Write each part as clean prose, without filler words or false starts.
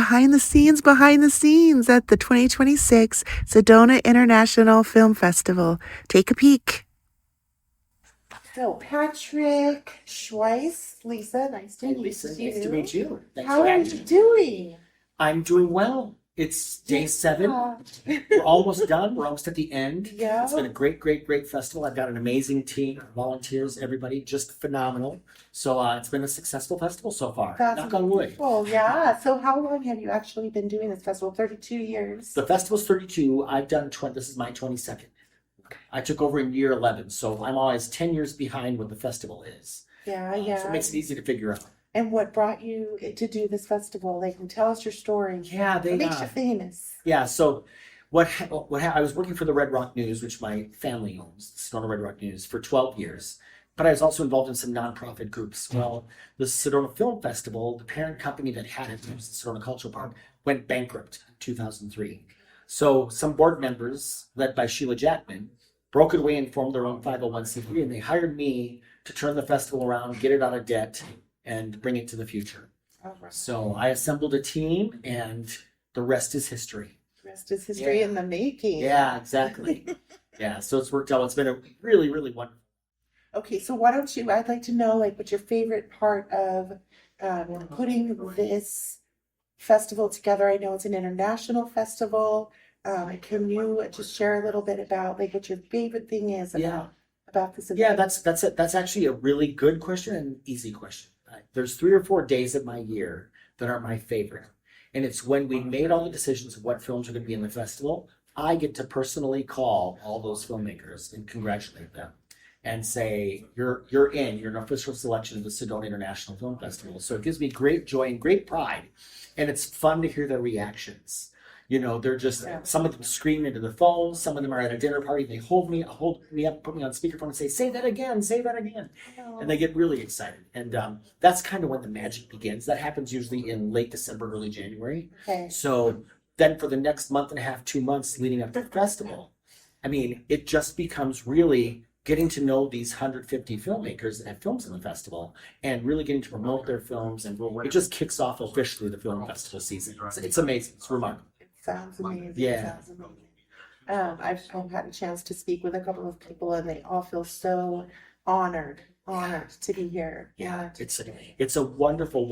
behind the scenes at the 2026 Sedona International Film Festival. Take a peek. So, Patrick, Schweiss, Lisa, nice to Hey, meet Lisa, you. nice to meet you. Thanks How for are having you me. doing? I'm doing well. It's day 7. We're almost done. We're almost at the end. Yeah. It's been a great festival. I've got an amazing team, volunteers, everybody, just phenomenal. So it's been a successful festival so far. That's Knock on wood. wonderful. Yeah. So, how long have you actually been doing this festival? 32 years. The festival's 32. I've done 20. This is my 22nd. I took over in year 11, so I'm always 10 years behind what the festival is. Yeah, So yeah. it makes it easy to figure out. And what brought you to do this festival? Like, tell us your story. Yeah, What makes you famous? Yeah, so I was working for the Red Rock News, which my family owns, the Sedona Red Rock News, for 12 years. But I was also involved in some nonprofit groups. Well, the Sedona Film Festival, the parent company that had it, was the Sedona Cultural Park, went bankrupt in 2003. So some board members, led by Sheila Jackman, broke it away and formed their own 501c3, and they hired me to turn the festival around, get it out of debt, and bring it to the future. All right. So I assembled a team, and the rest is history. The rest is history in the making. Yeah, exactly. Yeah, so it's worked out. It's been a really wonderful. Okay, so why don't you, I'd like to know, like, what's your favorite part of putting this festival together? I know it's an international festival. Can you just share a little bit about, like, what your favorite thing is about this event? Yeah, that's actually a really good question and an easy question. There's 3 or 4 days of my year that are my favorite. And it's when we made all the decisions of what films are going to be in the festival, I get to personally call all those filmmakers and congratulate them and say, you're an official selection of the Sedona International Film Festival. So it gives me great joy and great pride. And it's fun to hear their reactions. You know, they're just, some of them scream into the phone, some of them are at a dinner party, they hold me up, put me on speakerphone and say that again, say that again. And they get really excited. And that's kind of when the magic begins. That happens usually in late December, early January. Okay. So then for the next month and a half, 2 months leading up to the festival, I mean, it just becomes really getting to know these 150 filmmakers that have films in the festival and really getting to promote their films. And it just kicks off officially the film festival season. It's amazing. It's remarkable. Sounds amazing. Yeah. Sounds amazing. I've had a chance to speak with a couple of people, and they all feel so honored to be here. Yeah, it's a wonderful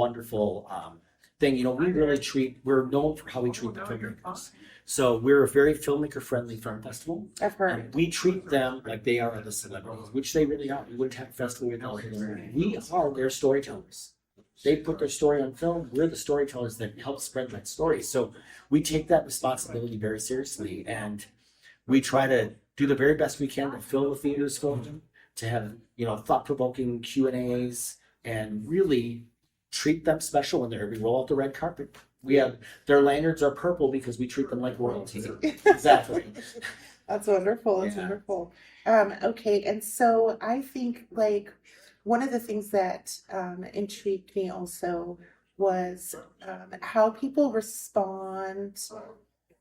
thing. You know, we're known for how we treat the filmmakers. So we're a very filmmaker-friendly film festival. I've heard. And we treat them like they are the celebrities, which they really are. We wouldn't have a festival without them. We are their storytellers. They put their story on film. We're the storytellers that help spread that story. So we take that responsibility very seriously, and we try to do the very best we can to fill the theaters full, to have, you know, thought-provoking Q&As, and really treat them special when we roll out the red carpet. We have their lanyards are purple because we treat them like royalty. Exactly. That's wonderful. That's wonderful. Okay, and so I think, like, one of the things that intrigued me also was how people respond,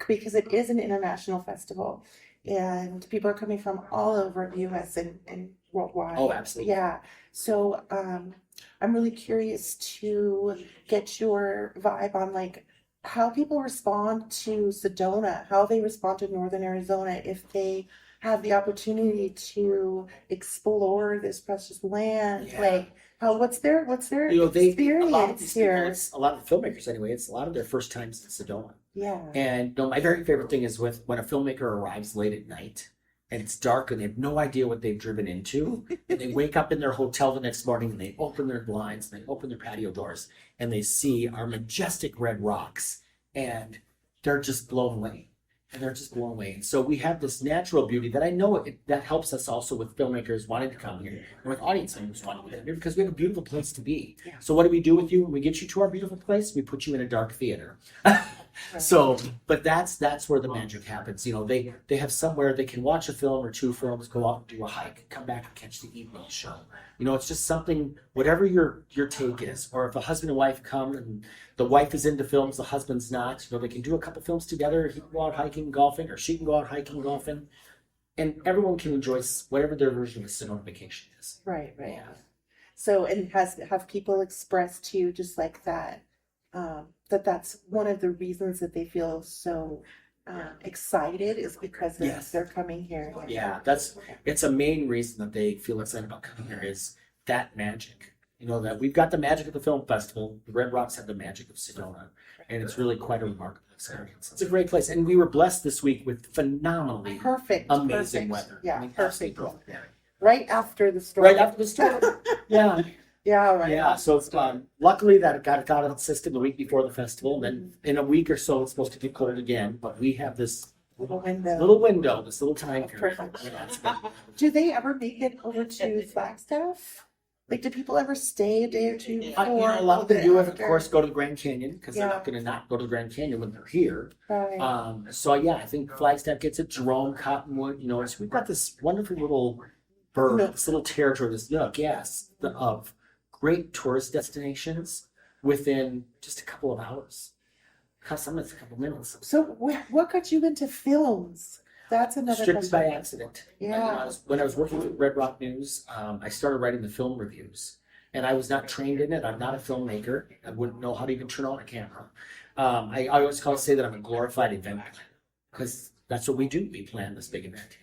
because it is an international festival and people are coming from all over the US and worldwide. Oh, absolutely. Yeah. So I'm really curious to get your vibe on, like, how people respond to Sedona, how they respond to Northern Arizona if they have the opportunity to explore this precious land. Like, what's their You know, experience a lot of these here? people, it's a lot of filmmakers anyway. It's a lot of their first times in Sedona. Yeah. And you know, my very favorite thing is when a filmmaker arrives late at night and it's dark and they have no idea what they've driven into. And they wake up in their hotel the next morning and they open their blinds and they open their patio doors and they see our majestic red rocks and they're just blown away. And so we have this natural beauty that I know that helps us also with filmmakers wanting to come here and with audience members wanting to come here, because we have a beautiful place to be. Yeah. So what do we do with you when we get you to our beautiful place? We put you in a dark theater. So, but that's where the magic happens. You know, they have somewhere they can watch a film or 2 films, go out and do a hike, come back and catch the evening show. You know, it's just something, whatever your take is, or if a husband and wife come and the wife is into films, the husband's not, you know, they can do a couple films together. He can go out hiking, golfing, or she can go out hiking, golfing, and everyone can enjoy whatever their version of a Sedona vacation is. Right. Yeah. So, and have people expressed to you just like that that's one of the reasons that they feel so excited is because Yes. they're coming here. Yeah, it's a main reason that they feel excited about coming here is that magic. You know, that we've got the magic of the film festival. The Red Rocks have the magic of Sedona, and it's really quite a remarkable experience. It's a great place, and we were blessed this week with phenomenally Perfect. amazing perfect. weather. Yeah, I mean, perfect. absolutely. Yeah. Right after the storm. Right after the storm. Yeah, Yeah, right. yeah. after So the it's storm. luckily that it got out of the system the week before the festival, and then in a week or so it's supposed to get cold again. But we have this Little window. this little time period. Perfect. Yeah, it's been- Do they ever make it over to Flagstaff? Like, do people ever stay a day or two before? You know, a lot of them or do, of after? course, go to the Grand Canyon because they're Yeah. not going to not go to the Grand Canyon when they're here. Right. So yeah, I think Flagstaff gets it. Jerome, Cottonwood, you know, so we've got this wonderful little bird, Nook. this little territory, this nook, yes, of great tourist destinations within just a couple of hours. Some it's a couple minutes. So, what got you into films? That's another Strictly by question. accident. Yeah. When I was working with Red Rock News, I started writing the film reviews, and I was not trained in it. I'm not a filmmaker. I wouldn't know how to even turn on a camera. I always say that I'm a glorified event planner because that's what we do. We plan this big event.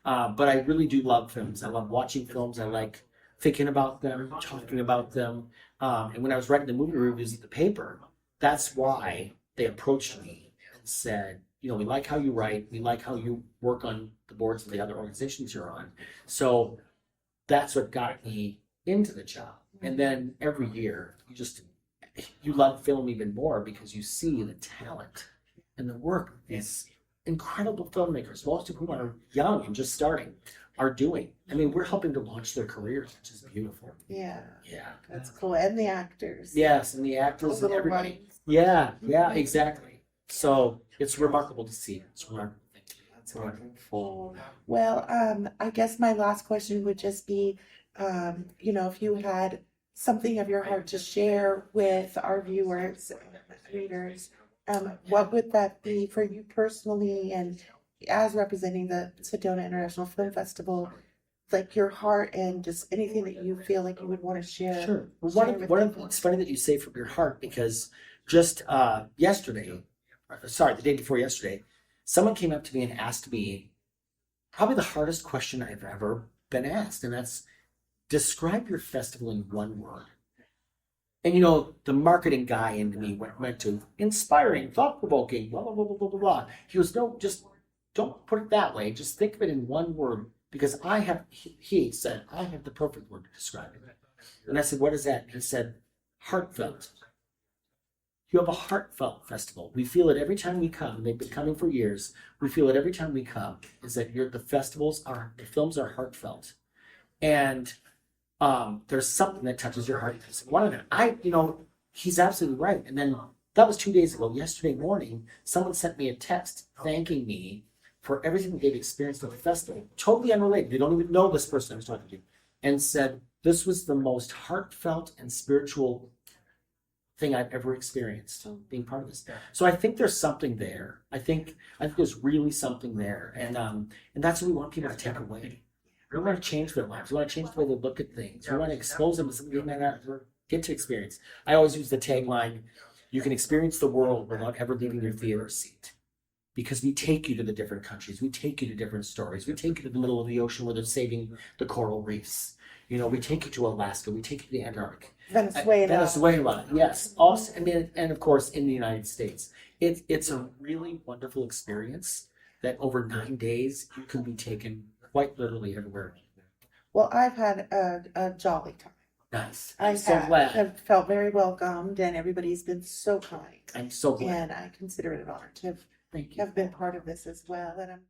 But I really do love films. I love watching films. I like thinking about them, talking about them. And when I was writing the movie reviews at the paper, that's why they approached me and said, you know, we like how you write. We like how you work on the boards of the other organizations you're on. So that's what got me into the job. And then every year, you love film even more because you see the talent and the work these incredible filmmakers, most of whom are young and just starting, are doing. I mean, we're helping to launch their careers, which is beautiful. Yeah, Yeah. that's cool. And the actors. Yes, and the The actors and little everybody. runs. Yeah, exactly. So it's remarkable to see. It's remarkable. That's wonderful. Well, I guess my last question would just be, you know, if you had something of your heart to share with our viewers, readers, what would that be for you personally and as representing the Sedona International Film Festival, like your heart and just anything that you feel like you would want to share? Sure. Well, Share with people. it's funny that you say from your heart because just the day before yesterday, someone came up to me and asked me probably the hardest question I've ever been asked, and that's describe your festival in one word. And you know, the marketing guy in me went to inspiring, thought-provoking, blah, blah, blah, blah, blah, blah, blah. He goes, no, just don't put it that way. Just think of it in one word because he said, I have the perfect word to describe it. And I said, what is that? He said, heartfelt. You have a heartfelt festival. We feel it every time we come. They've been coming for years. We feel it every time we come. Is that the films are heartfelt, and there's something that touches your heart. One of them, he's absolutely right. And then that was 2 days ago. Yesterday morning, someone sent me a text thanking me for everything that they've experienced at the festival. Totally unrelated. They don't even know this person I was talking to, and said this was the most heartfelt and spiritual thing I've ever experienced being part of this. So I think there's something there. I think there's really something there, and that's what we want people to take away. We want to change their lives. We want to change the way they look at things. We want to expose them to something they might not ever get to experience. I always use the tagline, you can experience the world without ever leaving your theater seat. Because we take you to the different countries. We take you to different stories. We take you to the middle of the ocean where they're saving the coral reefs. You know, we take you to Alaska. We take you to the Antarctic. Venezuela, yes. Also, and of course, in the United States. It's a really wonderful experience that over 9 days, you can be taken quite literally everywhere. Well, I've had a jolly time. Nice. I I'm so glad. have felt very welcomed, and everybody's been so kind. I'm so glad. And I consider it an honor to Thank you. have been part of this as well. And I'm